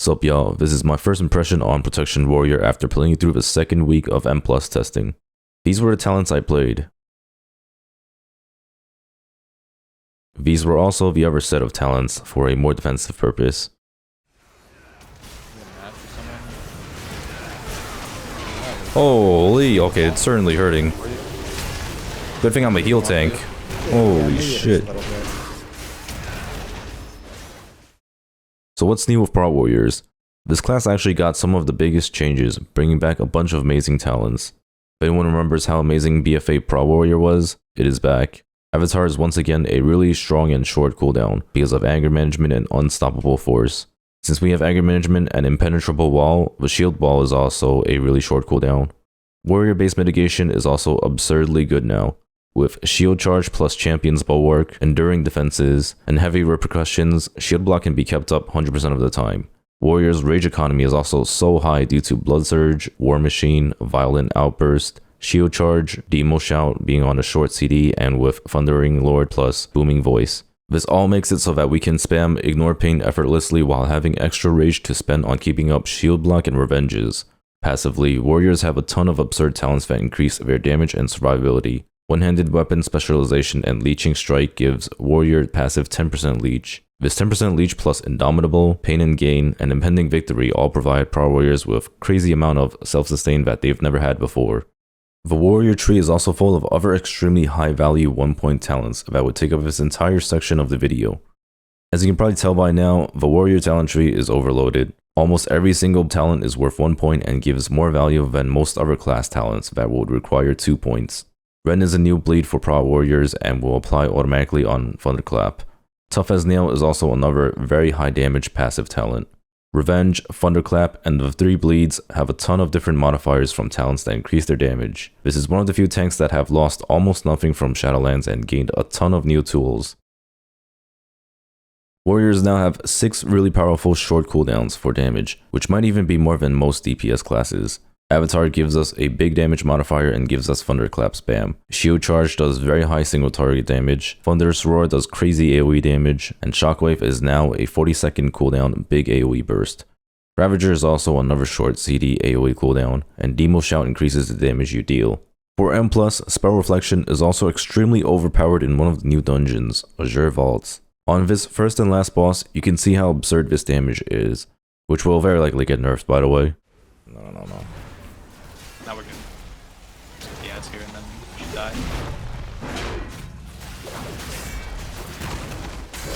Sup y'all, this is my first impression on Protection Warrior after playing through the second week of M+ testing. These were the talents I played. These were also the other set of talents for a more defensive purpose. Holy, okay, it's certainly hurting. Good thing I'm a heal tank. Holy shit. So what's new with Prot Warriors? This class actually got some of the biggest changes, bringing back a bunch of amazing talents. If anyone remembers how amazing BFA Prot Warrior was, it is back. Avatar is once again a really strong and short cooldown because of anger management and unstoppable force. Since we have anger management and impenetrable wall, the shield wall is also a really short cooldown. Warrior base mitigation is also absurdly good now, with shield charge plus champion's bulwark, enduring defenses, and heavy repercussions. Shield block can be kept up 100% of the time. Warrior's rage economy is also so high due to blood surge, war machine, violent outburst, shield charge, demo shout being on a short CD, and with thundering lord plus booming voice. This all makes it so that we can spam ignore pain effortlessly while having extra rage to spend on keeping up shield block and revenges. Passively, warriors have a ton of absurd talents that increase their damage and survivability. One-handed weapon specialization and leeching strike gives warrior passive 10% leech. This 10% leech plus indomitable, pain and gain, and impending victory all provide Prot Warriors with crazy amount of self-sustain that they've never had before. The warrior tree is also full of other extremely high value 1-point talents that would take up this entire section of the video. As you can probably tell by now, the warrior talent tree is overloaded. Almost every single talent is worth 1 point and gives more value than most other class talents that would require 2 points. Ren is a new bleed for Prot Warriors and will apply automatically on Thunderclap. Tough as Nail is also another very high damage passive talent. Revenge, Thunderclap, and the 3 bleeds have a ton of different modifiers from talents that increase their damage. This is one of the few tanks that have lost almost nothing from Shadowlands and gained a ton of new tools. Warriors now have 6 really powerful short cooldowns for damage, which might even be more than most DPS classes. Avatar gives us a big damage modifier and gives us Thunderclap spam. Shield Charge does very high single target damage, Thunderous Roar does crazy AoE damage, and Shockwave is now a 40-second cooldown big AoE burst. Ravager is also another short CD AoE cooldown, and Demo Shout increases the damage you deal. For M+, Spell Reflection is also extremely overpowered in one of the new dungeons, Azure Vaults. On this first and last boss, you can see how absurd this damage is, which will very likely get nerfed by the way. No. Now we're good. Yeah, it's here and then we should die.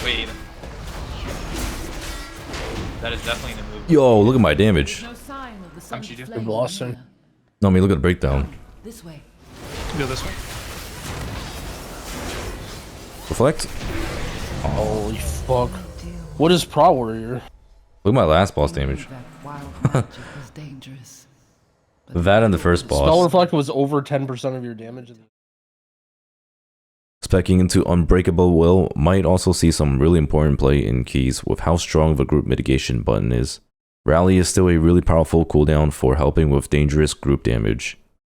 Wait. That is definitely the move. Yo, look at my damage. No sign of the How much you do? flame. Blossom. No, I mean look at the breakdown. This way. Go this way. Reflect? Holy fuck. What is Prot Warrior? Look at my last boss damage. That wild magic was dangerous. That and the first Spell boss. Reflect was over 10% of your damage. Specking into Unbreakable Will might also see some really important play in keys with how strong the group mitigation button is. Rally is still a really powerful cooldown for helping with dangerous group damage.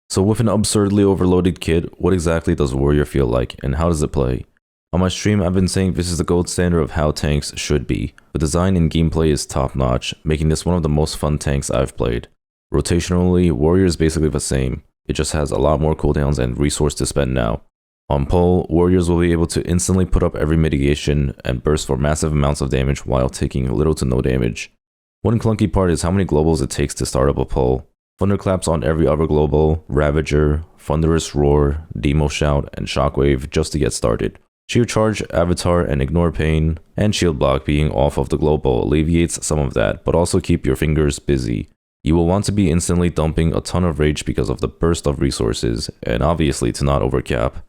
So with an absurdly overloaded kit, what exactly does Warrior feel like and how does it play? On my stream, I've been saying this is the gold standard of how tanks should be. The design and gameplay is top notch, making this one of the most fun tanks I've played. Rotationally, Warrior is basically the same, it just has a lot more cooldowns and resource to spend now. On pull, Warriors will be able to instantly put up every mitigation and burst for massive amounts of damage while taking little to no damage. One clunky part is how many globals it takes to start up a pull. Thunderclaps on every other global, Ravager, Thunderous Roar, Demo Shout, and Shockwave just to get started. Shield Charge, Avatar, and Ignore Pain, and Shield Block being off of the global alleviates some of that, but also keep your fingers busy. You will want to be instantly dumping a ton of rage because of the burst of resources, and obviously to not overcap.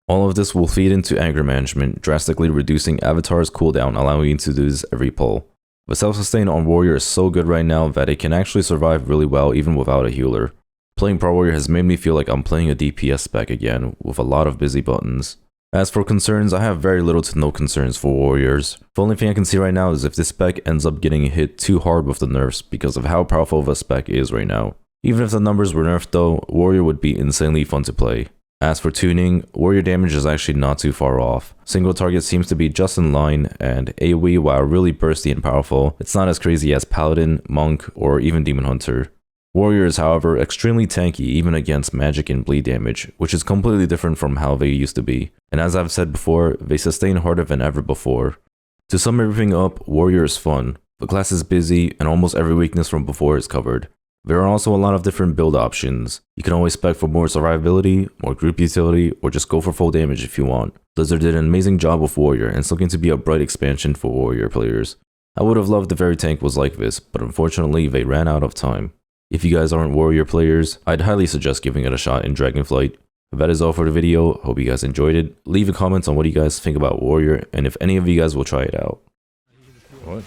All of this will feed into anger management, drastically reducing Avatar's cooldown, allowing you to do this every pull. The self-sustain on Warrior is so good right now that it can actually survive really well even without a healer. Playing Prot Warrior has made me feel like I'm playing a DPS spec again, with a lot of busy buttons. As for concerns, I have very little to no concerns for Warriors. The only thing I can see right now is if this spec ends up getting hit too hard with the nerfs because of how powerful the spec is right now. Even if the numbers were nerfed though, Warrior would be insanely fun to play. As for tuning, warrior damage is actually not too far off. Single target seems to be just in line, and AoE, while really bursty and powerful, it's not as crazy as Paladin, Monk, or even Demon Hunter. Warrior is, however, extremely tanky even against magic and bleed damage, which is completely different from how they used to be. And as I've said before, they sustain harder than ever before. To sum everything up, Warrior is fun. The class is busy, and almost every weakness from before is covered. There are also a lot of different build options. You can always spec for more survivability, more group utility, or just go for full damage if you want. Blizzard did an amazing job with Warrior, and it's looking to be a bright expansion for Warrior players. I would have loved if every tank was like this, but unfortunately they ran out of time. If you guys aren't Warrior players, I'd highly suggest giving it a shot in Dragonflight. That is all for the video. Hope you guys enjoyed it. Leave a comment on what you guys think about Warrior, and if any of you guys will try it out. What?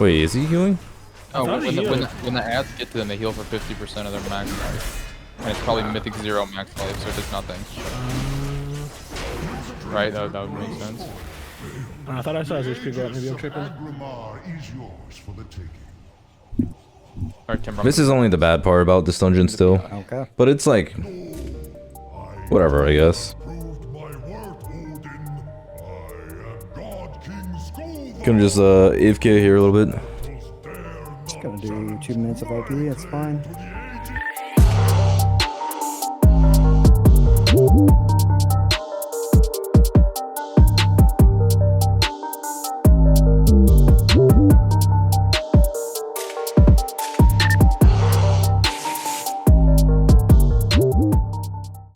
Wait, is he healing? Oh, when the ads get to them, they heal for 50% of their max life. And it's probably Mythic 0 max life, so it does nothing. Right? That would make sense. I thought I saw his HP go up. Maybe I'm tripping. Alright, Timber. This is only the bad part about this dungeon still. Okay. But it's like, whatever, I guess. Gonna just AFK here a little bit. Just gonna do 2 minutes of OP, it's fine.